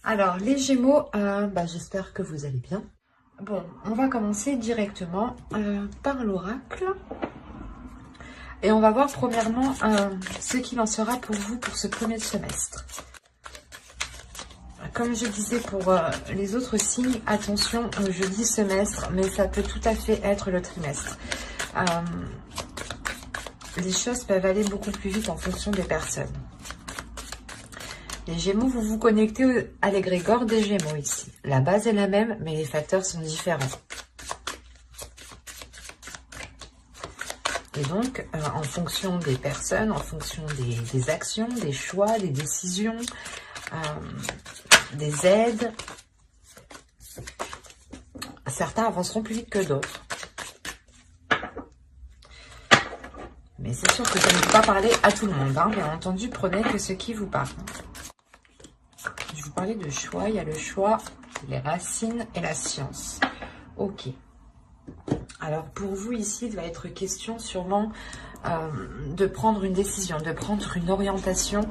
Alors, les Gémeaux, j'espère que vous allez bien. Bon, on va commencer directement par l'oracle. Et on va voir premièrement ce qu'il en sera pour vous pour ce premier semestre. Comme je disais pour les autres signes, attention, je dis semestre, mais ça peut tout à fait être le trimestre. Les choses peuvent aller beaucoup plus vite en fonction des personnes. Les Gémeaux, vous vous connectez à l'égrégore des Gémeaux ici. La base est la même, mais les facteurs sont différents. Et donc, en fonction des personnes, en fonction des actions, des choix, des décisions, des aides, certains avanceront plus vite que d'autres. Mais c'est sûr que ça ne peut pas parler à tout le monde. Hein. Bien entendu, prenez que ce qui vous parle. Je vous parlais de choix. Il y a le choix, les racines et la science. Ok. Alors, pour vous, ici, il va être question sûrement de prendre une décision, de prendre une orientation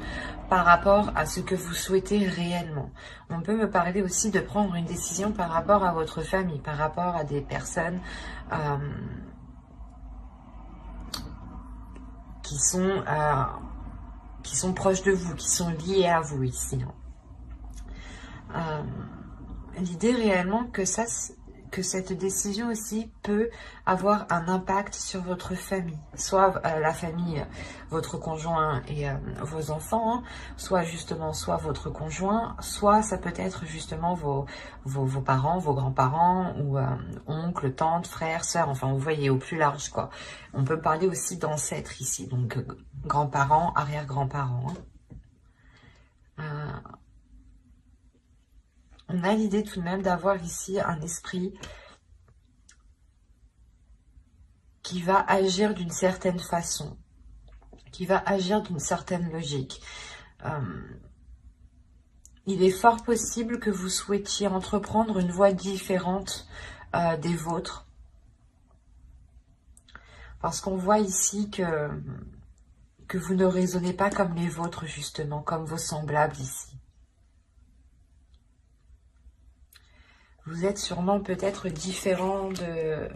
par rapport à ce que vous souhaitez réellement. On peut me parler aussi de prendre une décision par rapport à votre famille, par rapport à des personnes qui sont proches de vous, qui sont liées à vous ici. L'idée réellement que cette décision aussi peut avoir un impact sur votre famille, soit la famille, votre conjoint et vos enfants, hein, soit votre conjoint, soit ça peut être justement vos parents, vos grands-parents, ou oncles, tantes, frères, sœurs, enfin vous voyez au plus large quoi. On peut parler aussi d'ancêtres ici, donc grands-parents, arrière-grands-parents. On a l'idée tout de même d'avoir ici un esprit qui va agir d'une certaine façon, qui va agir d'une certaine logique. Il est fort possible que vous souhaitiez entreprendre une voie différente des vôtres. Parce qu'on voit ici que vous ne raisonnez pas comme les vôtres, justement, comme vos semblables ici. Vous êtes sûrement peut-être différent de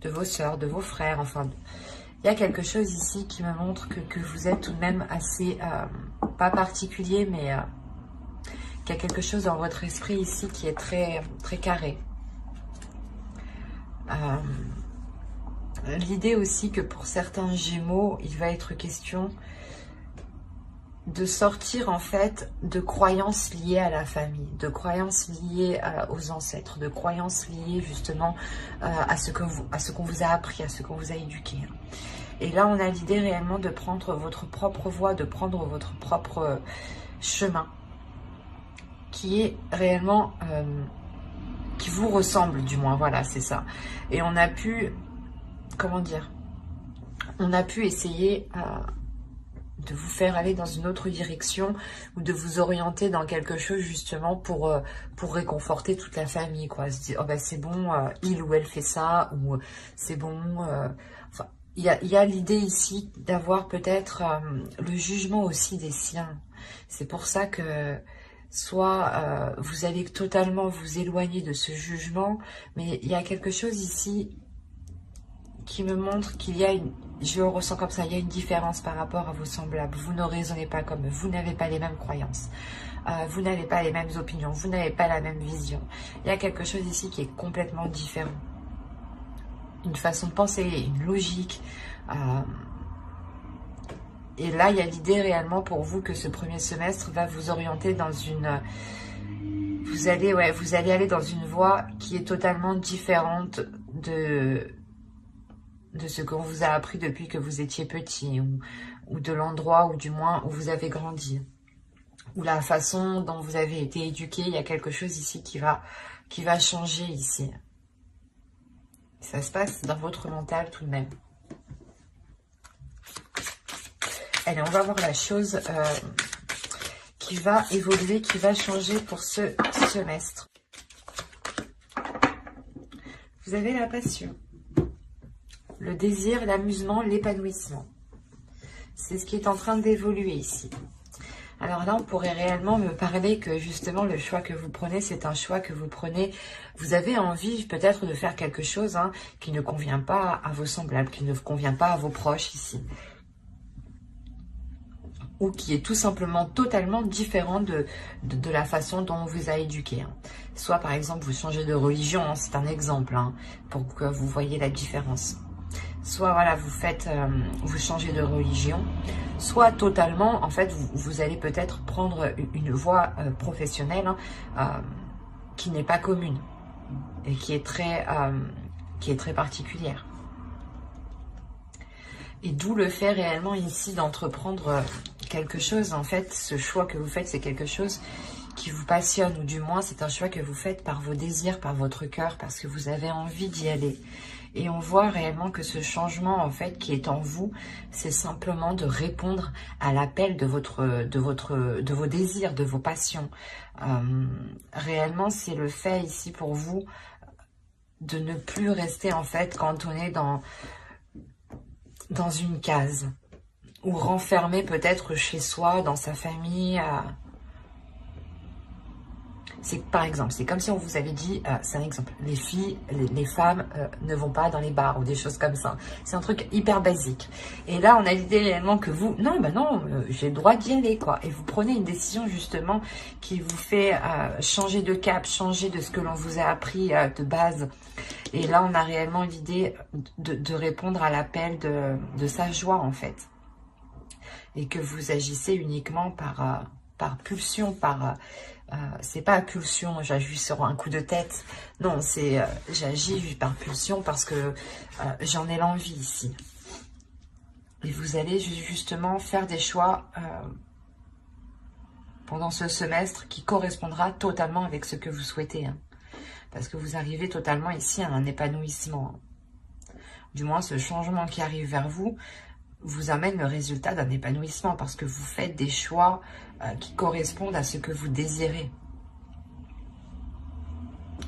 vos sœurs, de vos frères, enfin... Il y a quelque chose ici qui me montre que vous êtes tout de même assez, pas particulier, mais qu'il y a quelque chose dans votre esprit ici qui est très, très carré. L'idée aussi que pour certains Gémeaux, il va être question de sortir en fait de croyances liées à la famille, de croyances liées aux ancêtres, de croyances liées justement à ce qu'on vous a appris, à ce qu'on vous a éduqué. Et là, on a l'idée réellement de prendre votre propre voie, de prendre votre propre chemin, qui est réellement, qui vous ressemble du moins, voilà, c'est ça. Et on a pu, comment dire, on a pu essayer de vous faire aller dans une autre direction ou de vous orienter dans quelque chose justement pour réconforter toute la famille, quoi. Se dire, oh ben c'est bon, il ou elle fait ça, ou c'est bon... Enfin, il y a l'idée ici d'avoir peut-être le jugement aussi des siens. C'est pour ça que soit vous allez totalement vous éloigner de ce jugement, mais il y a quelque chose ici qui me montre qu'il y a une... Je le ressens comme ça, il y a une différence par rapport à vos semblables. Vous ne raisonnez pas comme eux, vous n'avez pas les mêmes croyances, vous n'avez pas les mêmes opinions, vous n'avez pas la même vision. Il y a quelque chose ici qui est complètement différent. Une façon de penser, une logique. Et là, il y a l'idée réellement pour vous que ce premier semestre va vous orienter dans une... Vous allez aller dans une voie qui est totalement différente de ce qu'on vous a appris depuis que vous étiez petit, ou de l'endroit, ou du moins où vous avez grandi, ou la façon dont vous avez été éduqué. Il y a quelque chose ici qui va changer ici. Ça se passe dans votre mental tout de même. Allez, on va voir la chose qui va évoluer, qui va changer pour ce semestre. Vous avez la passion, le désir, l'amusement, l'épanouissement. C'est ce qui est en train d'évoluer ici. Alors là, on pourrait réellement me parler que justement le choix que vous prenez, c'est un choix que vous prenez. Vous avez envie peut-être de faire quelque chose qui ne convient pas à vos semblables, qui ne convient pas à vos proches ici. Ou qui est tout simplement totalement différent de la façon dont on vous a éduqué. Soit par exemple vous changez de religion, c'est un exemple, pour que vous voyez la différence. Soit voilà, vous changez de religion, soit totalement, en fait, vous allez peut-être prendre une voie professionnelle qui n'est pas commune et qui est très particulière. Et d'où le fait réellement ici d'entreprendre quelque chose. En fait, ce choix que vous faites, c'est quelque chose qui vous passionne, ou du moins c'est un choix que vous faites par vos désirs, par votre cœur, parce que vous avez envie d'y aller. Et on voit réellement que ce changement, en fait, qui est en vous, c'est simplement de répondre à l'appel de vos désirs, de vos passions. Réellement, c'est le fait ici pour vous de ne plus rester, en fait, cantonné dans une case, ou renfermé peut-être chez soi, dans sa famille. C'est par exemple, c'est comme si on vous avait dit, c'est un exemple, les filles, les femmes ne vont pas dans les bars ou des choses comme ça. C'est un truc hyper basique. Et là, on a l'idée réellement que vous, non, j'ai le droit d'y aller, quoi. Et vous prenez une décision justement qui vous fait changer de cap, changer de ce que l'on vous a appris de base. Et là, on a réellement l'idée de répondre à l'appel de sa joie, en fait. Et que vous agissez uniquement par pulsion, c'est pas pulsion, j'agis sur un coup de tête. Non, c'est j'agis par pulsion parce que j'en ai l'envie ici. Et vous allez justement faire des choix pendant ce semestre qui correspondra totalement avec ce que vous souhaitez. Parce que vous arrivez totalement ici à un épanouissement. Du moins, ce changement qui arrive vers vous vous amène le résultat d'un épanouissement parce que vous faites des choix qui correspondent à ce que vous désirez.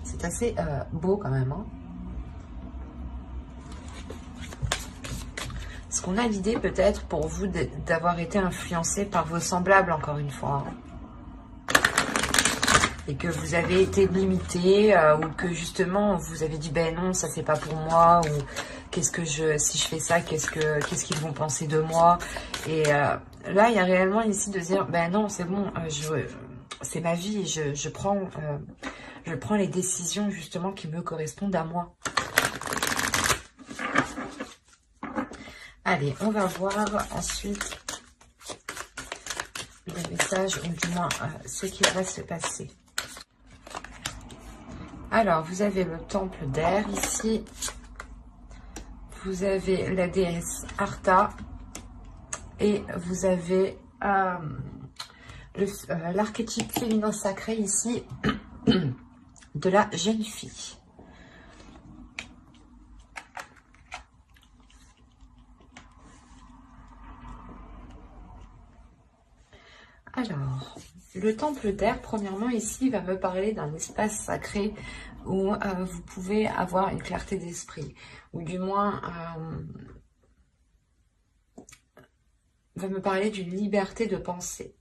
C'est assez beau quand même. Est-ce qu'on a l'idée peut-être pour vous d'avoir été influencé par vos semblables encore une fois, et que vous avez été limité ou que justement vous avez dit ben non, ça c'est pas pour moi, ou si je fais ça, qu'est-ce qu'ils vont penser de moi. Et là il y a réellement ici de dire ben non, c'est bon, c'est ma vie, je prends les décisions justement qui me correspondent à moi. Allez, on va voir ensuite les messages, ou du moins ce qui va se passer. Alors, vous avez le temple d'air ici. Vous avez la déesse Arta. Et vous avez l'archétype féminin sacré ici de la jeune fille. Alors, le temple d'air, premièrement, ici, va me parler d'un espace sacré où vous pouvez avoir une clarté d'esprit, ou du moins, va me parler d'une liberté de pensée.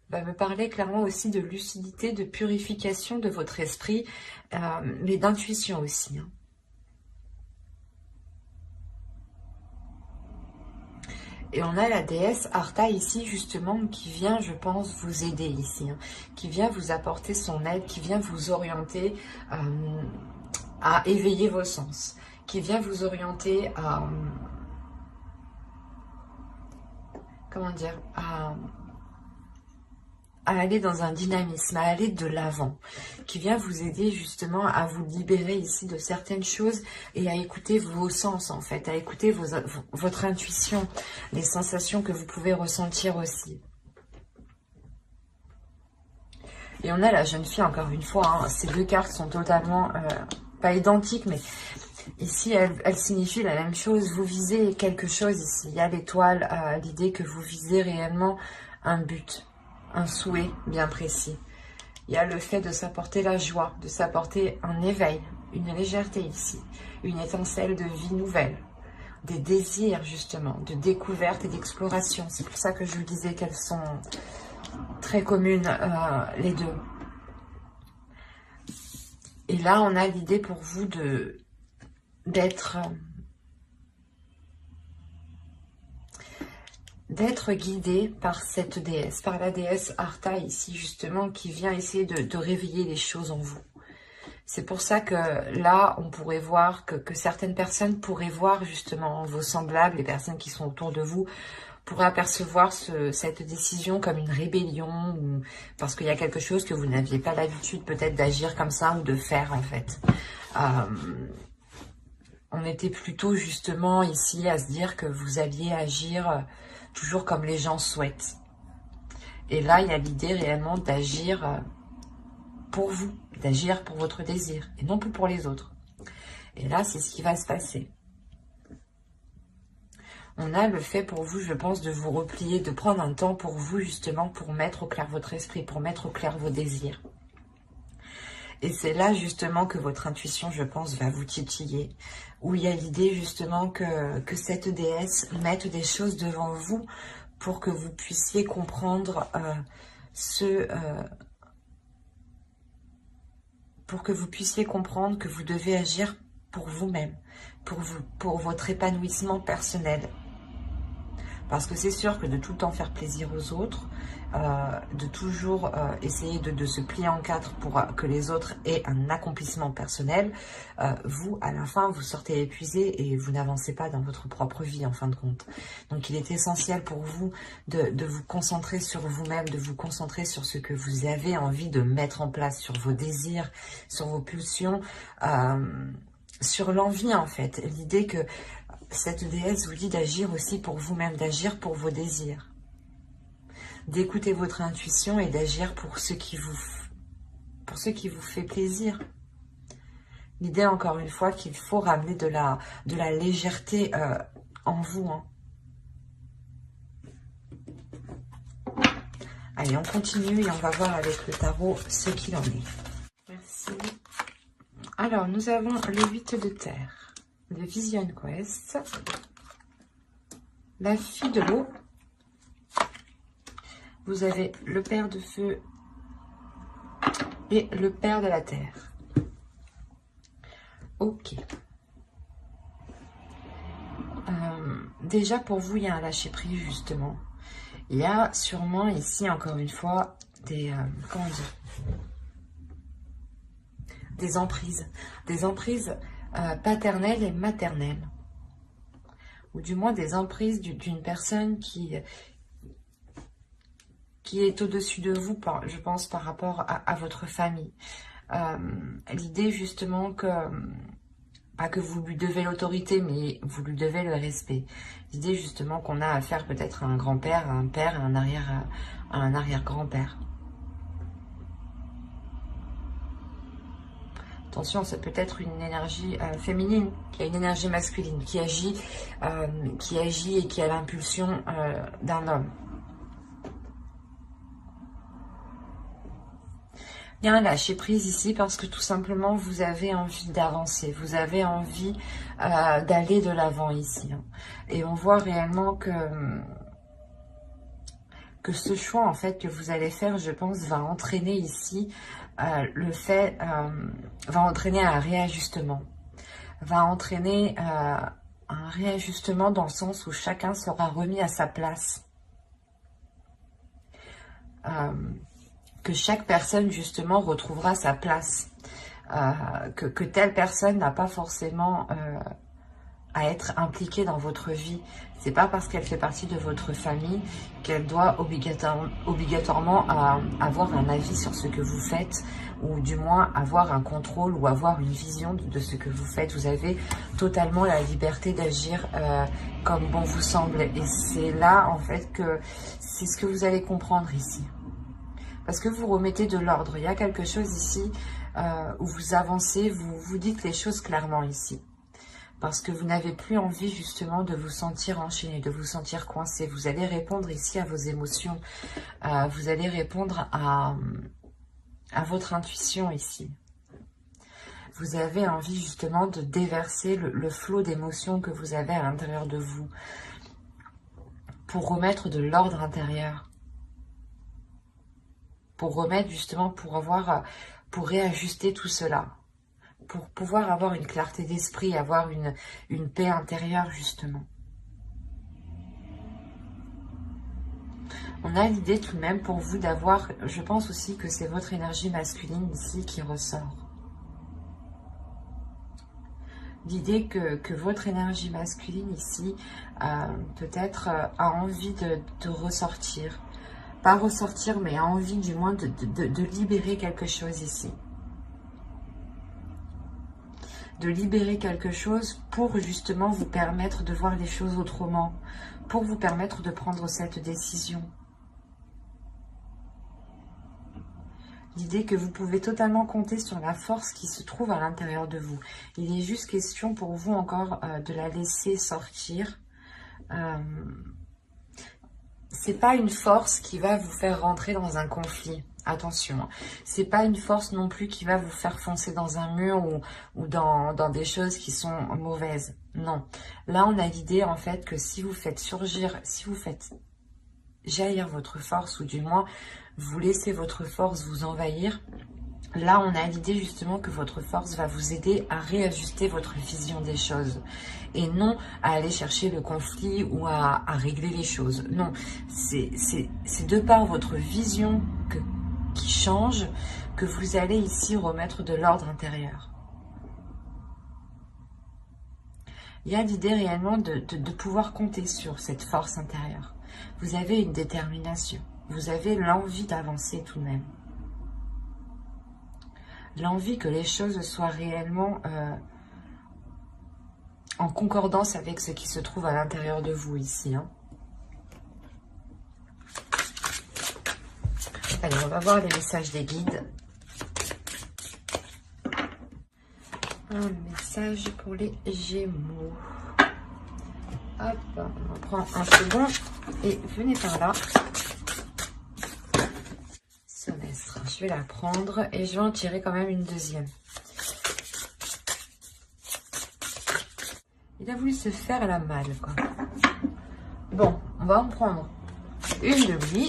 Va me parler clairement aussi de lucidité, de purification de votre esprit, mais d'intuition aussi. Et on a la déesse Arta ici, justement, qui vient, je pense, vous aider ici. Qui vient vous apporter son aide, qui vient vous orienter à éveiller vos sens. Qui vient vous orienter à... comment dire, à aller dans un dynamisme, à aller de l'avant, qui vient vous aider justement à vous libérer ici de certaines choses et à écouter vos sens en fait, à écouter votre intuition, les sensations que vous pouvez ressentir aussi. Et on a la jeune fille encore une fois, ces deux cartes sont totalement, pas identiques, mais ici elles signifient la même chose, vous visez quelque chose ici, il y a l'étoile, l'idée que vous visez réellement un but, un souhait bien précis. Il y a le fait de s'apporter la joie, de s'apporter un éveil, une légèreté ici, une étincelle de vie nouvelle, des désirs justement, de découverte et d'exploration. C'est pour ça que je vous disais qu'elles sont très communes, les deux. Et là, on a l'idée pour vous d'être guidé par cette déesse, par la déesse Artha ici justement, qui vient essayer de réveiller les choses en vous. C'est pour ça que là, on pourrait voir que certaines personnes pourraient voir justement vos semblables, les personnes qui sont autour de vous, pourraient apercevoir cette décision comme une rébellion, ou parce qu'il y a quelque chose que vous n'aviez pas l'habitude peut-être d'agir comme ça ou de faire en fait. On était plutôt justement ici à se dire que vous alliez agir toujours comme les gens souhaitent. Et là, il y a l'idée réellement d'agir pour vous, d'agir pour votre désir, et non plus pour les autres. Et là, c'est ce qui va se passer. On a le fait pour vous, je pense, de vous replier, de prendre un temps pour vous, justement, pour mettre au clair votre esprit, pour mettre au clair vos désirs. Et c'est là, justement, que votre intuition, je pense, va vous titiller. Où il y a l'idée, justement, que cette déesse mette des choses devant vous pour que vous puissiez comprendre pour que vous puissiez comprendre que vous devez agir pour vous-même, pour votre épanouissement personnel. Parce que c'est sûr que de tout le temps faire plaisir aux autres, de toujours essayer de se plier en quatre pour que les autres aient un accomplissement personnel, vous, à la fin, vous sortez épuisé et vous n'avancez pas dans votre propre vie, en fin de compte. Donc, il est essentiel pour vous de vous concentrer sur vous-même, de vous concentrer sur ce que vous avez envie de mettre en place, sur vos désirs, sur vos pulsions, sur l'envie, en fait. L'idée que cette déesse vous dit d'agir aussi pour vous-même, d'agir pour vos désirs, d'écouter votre intuition et d'agir pour ce qui vous fait plaisir. L'idée, encore une fois, qu'il faut ramener de la légèreté en vous. Hein. Allez, on continue et on va voir avec le tarot ce qu'il en est. Merci. Alors, nous avons le 8 de terre. Le Vision Quest, la fille de l'eau, vous avez le père de feu et le père de la terre. Ok. Déjà pour vous, il y a un lâcher-prise justement. Il y a sûrement ici, encore une fois, comment dire, des emprises. Des emprises paternelle et maternelle, ou du moins des emprises d'une personne qui est au-dessus de vous, je pense, par rapport à votre famille. L'idée justement que, pas que vous lui devez l'autorité, mais vous lui devez le respect. L'idée justement qu'on a affaire peut-être à un grand-père, à un père, à un arrière-grand-père. Attention, ça peut être une énergie féminine, qui a une énergie masculine, qui agit et qui a l'impulsion d'un homme. Il y a un lâcher-prise ici parce que tout simplement, vous avez envie d'avancer, vous avez envie d'aller de l'avant ici. Hein. Et on voit réellement que ce choix, en fait, que vous allez faire, je pense, va entraîner ici va entraîner un réajustement. Va entraîner un réajustement dans le sens où chacun sera remis à sa place. Que chaque personne, justement, retrouvera sa place. Que telle personne n'a pas forcément à être impliquée dans votre vie. C'est pas parce qu'elle fait partie de votre famille qu'elle doit obligatoirement avoir un avis sur ce que vous faites, ou du moins avoir un contrôle ou avoir une vision de ce que vous faites. Vous avez totalement la liberté d'agir comme bon vous semble. Et c'est là, en fait, que c'est ce que vous allez comprendre ici. Parce que vous remettez de l'ordre. Il y a quelque chose ici où vous avancez, vous dites les choses clairement ici. Parce que vous n'avez plus envie justement de vous sentir enchaîné, de vous sentir coincé. Vous allez répondre ici à vos émotions. Vous allez répondre à votre intuition ici. vous avez envie justement de déverser le flot d'émotions que vous avez à l'intérieur de vous pour remettre de l'ordre intérieur. Pour remettre justement, pour réajuster tout cela. Pour pouvoir avoir une clarté d'esprit, avoir une paix intérieure justement. On a l'idée tout de même pour vous d'avoir, je pense aussi que c'est votre énergie masculine ici qui ressort. L'idée que votre énergie masculine ici peut-être a envie de ressortir. Pas ressortir, mais a envie du moins de libérer quelque chose ici. De libérer quelque chose pour justement vous permettre de voir les choses autrement. Pour vous permettre de prendre cette décision. L'idée que vous pouvez totalement compter sur la force qui se trouve à l'intérieur de vous. Il est juste question pour vous encore de la laisser sortir. C'est pas une force qui va vous faire rentrer dans un conflit. Attention, c'est pas une force non plus qui va vous faire foncer dans un mur ou dans des choses qui sont mauvaises. Non. Là, on a l'idée en fait que si vous faites surgir, si vous faites jaillir votre force, ou du moins vous laissez votre force vous envahir, là on a l'idée justement que votre force va vous aider à réajuster votre vision des choses et non à aller chercher le conflit ou à régler les choses. Non, c'est de par votre vision qui change que vous allez ici remettre de l'ordre intérieur. Il y a l'idée réellement de pouvoir compter sur cette force intérieure. Vous avez une détermination. Vous avez l'envie d'avancer tout de même. L'envie que les choses soient réellement en concordance avec ce qui se trouve à l'intérieur de vous ici. Hein. Allez, on va voir les messages des guides. Un message pour les Gémeaux. Hop, on prend un second et venez par là. Semestre, je vais la prendre et je vais en tirer quand même une deuxième. Il a voulu se faire la malle, quoi. Bon, on va en prendre une de lui,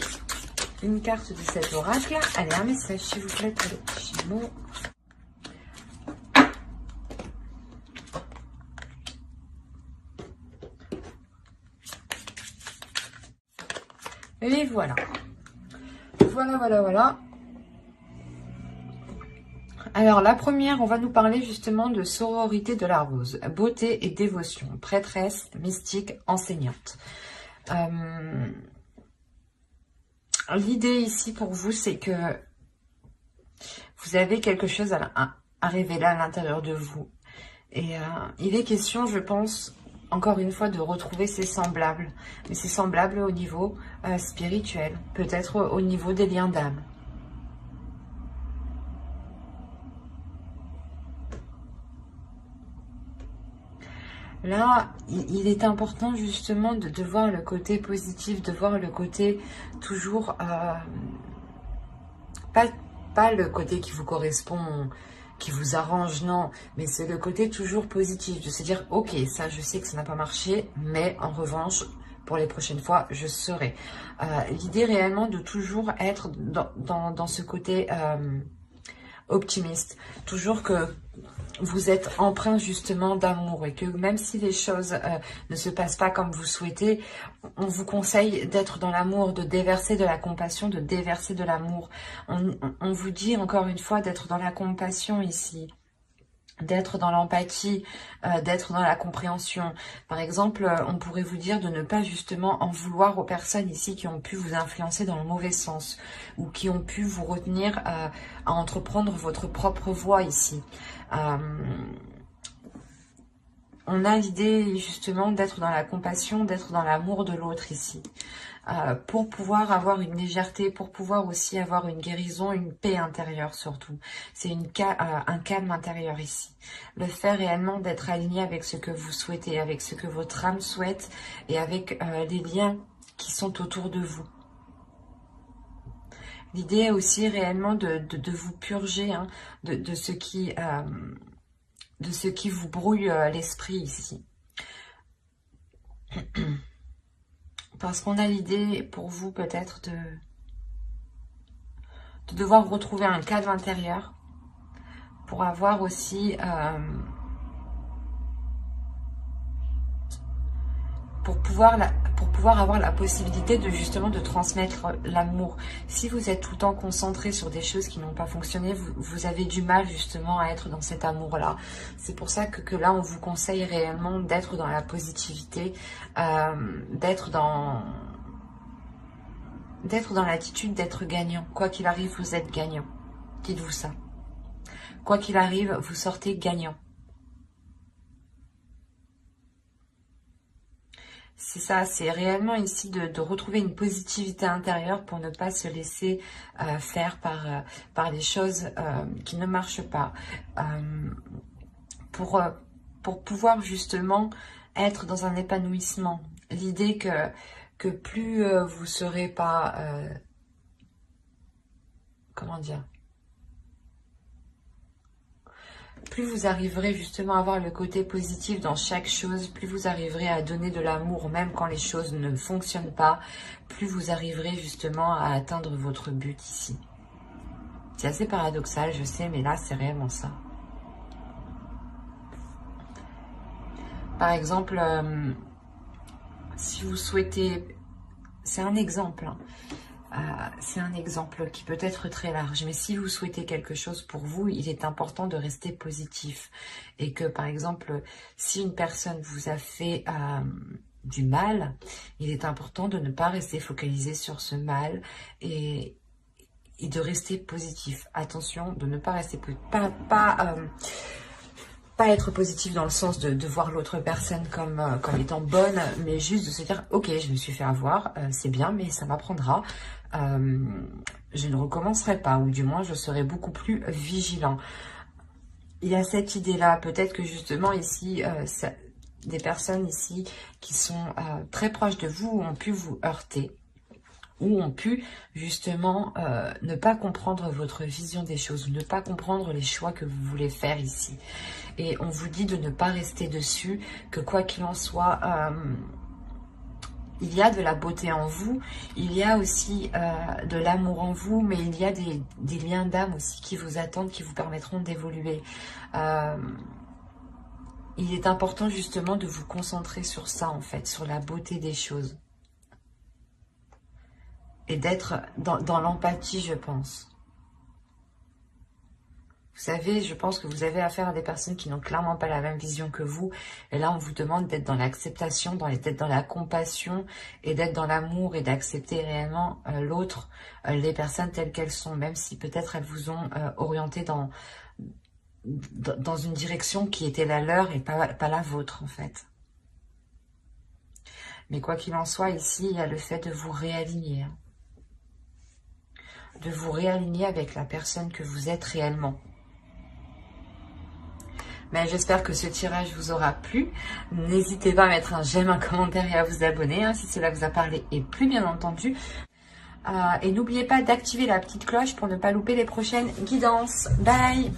une carte de cet oracle. Allez, un message s'il vous plaît pour les Gémeaux. Et voilà. Voilà. Alors, la première, on va nous parler justement de sororité de la rose. Beauté et dévotion. Prêtresse, mystique, enseignante. L'idée ici pour vous, c'est que vous avez quelque chose à révéler à l'intérieur de vous. Et il est question, je pense, encore une fois, de retrouver ses semblables. Mais ses semblables au niveau spirituel, peut-être au niveau des liens d'âme. Là, il est important justement de voir le côté positif, de voir le côté toujours... pas le côté qui vous correspond, qui vous arrange, non, mais c'est le côté toujours positif, de se dire, ok, ça je sais que ça n'a pas marché, mais en revanche, pour les prochaines fois, je serai. L'idée réellement de toujours être dans ce côté optimiste, toujours que vous êtes empreint justement d'amour et que même si les choses ne se passent pas comme vous souhaitez, on vous conseille d'être dans l'amour, de déverser de la compassion, de déverser de l'amour. On vous dit encore une fois d'être dans la compassion ici, d'être dans l'empathie, d'être dans la compréhension. Par exemple, on pourrait vous dire de ne pas justement en vouloir aux personnes ici qui ont pu vous influencer dans le mauvais sens ou qui ont pu vous retenir à entreprendre votre propre voie ici. On a l'idée justement d'être dans la compassion, d'être dans l'amour de l'autre ici. Pour pouvoir avoir une légèreté, pour pouvoir aussi avoir une guérison, une paix intérieure surtout. C'est un calme intérieur ici. Le fait réellement d'être aligné avec ce que vous souhaitez, avec ce que votre âme souhaite et avec les liens qui sont autour de vous. L'idée est aussi réellement de vous purger de ce qui de ce qui vous brouille l'esprit ici. Parce qu'on a l'idée pour vous peut-être de devoir retrouver un cadre intérieur pour avoir aussi, pour pouvoir avoir la possibilité de justement de transmettre l'amour. Si vous êtes tout le temps concentré sur des choses qui n'ont pas fonctionné, vous avez du mal justement à être dans cet amour-là. C'est pour ça que là, on vous conseille réellement d'être dans la positivité, d'être dans l'attitude d'être gagnant. Quoi qu'il arrive, vous êtes gagnant. Dites-vous ça. Quoi qu'il arrive, vous sortez gagnant. C'est ça, c'est réellement ici de retrouver une positivité intérieure pour ne pas se laisser faire par les choses qui ne marchent pas. Pour pouvoir justement être dans un épanouissement. L'idée que plus vous serez pas... comment dire ? Plus vous arriverez justement à avoir le côté positif dans chaque chose, plus vous arriverez à donner de l'amour même quand les choses ne fonctionnent pas, plus vous arriverez justement à atteindre votre but ici. C'est assez paradoxal, je sais, mais là c'est réellement ça. Par exemple, si vous souhaitez... C'est un exemple, hein. C'est un exemple qui peut être très large, mais si vous souhaitez quelque chose pour vous, il est important de rester positif. Et que par exemple, si une personne vous a fait du mal, il est important de ne pas rester focalisé sur ce mal et de rester positif. Attention, de ne pas rester pas être positif dans le sens de voir l'autre personne comme étant bonne, mais juste de se dire, ok, je me suis fait avoir, c'est bien, mais ça m'apprendra. Je ne recommencerai pas, ou du moins je serai beaucoup plus vigilant. Il y a cette idée-là, peut-être que justement ici, des personnes ici qui sont très proches de vous ont pu vous heurter, ou ont pu justement ne pas comprendre votre vision des choses, ne pas comprendre les choix que vous voulez faire ici. Et on vous dit de ne pas rester dessus, que quoi qu'il en soit, il y a de la beauté en vous, il y a aussi de l'amour en vous, mais il y a des liens d'âme aussi qui vous attendent, qui vous permettront d'évoluer. Il est important justement de vous concentrer sur ça en fait, sur la beauté des choses. Et d'être dans l'empathie, je pense. Vous savez, je pense que vous avez affaire à des personnes qui n'ont clairement pas la même vision que vous. Et là, on vous demande d'être dans l'acceptation, d'être dans la compassion et d'être dans l'amour et d'accepter réellement l'autre, les personnes telles qu'elles sont, même si peut-être elles vous ont orienté dans une direction qui était la leur et pas la vôtre, en fait. Mais quoi qu'il en soit, ici, il y a le fait de vous réaligner. Hein. De vous réaligner avec la personne que vous êtes réellement. Mais j'espère que ce tirage vous aura plu. N'hésitez pas à mettre un j'aime, un commentaire et à vous abonner hein, si cela vous a parlé et plu bien entendu. Et n'oubliez pas d'activer la petite cloche pour ne pas louper les prochaines guidances. Bye!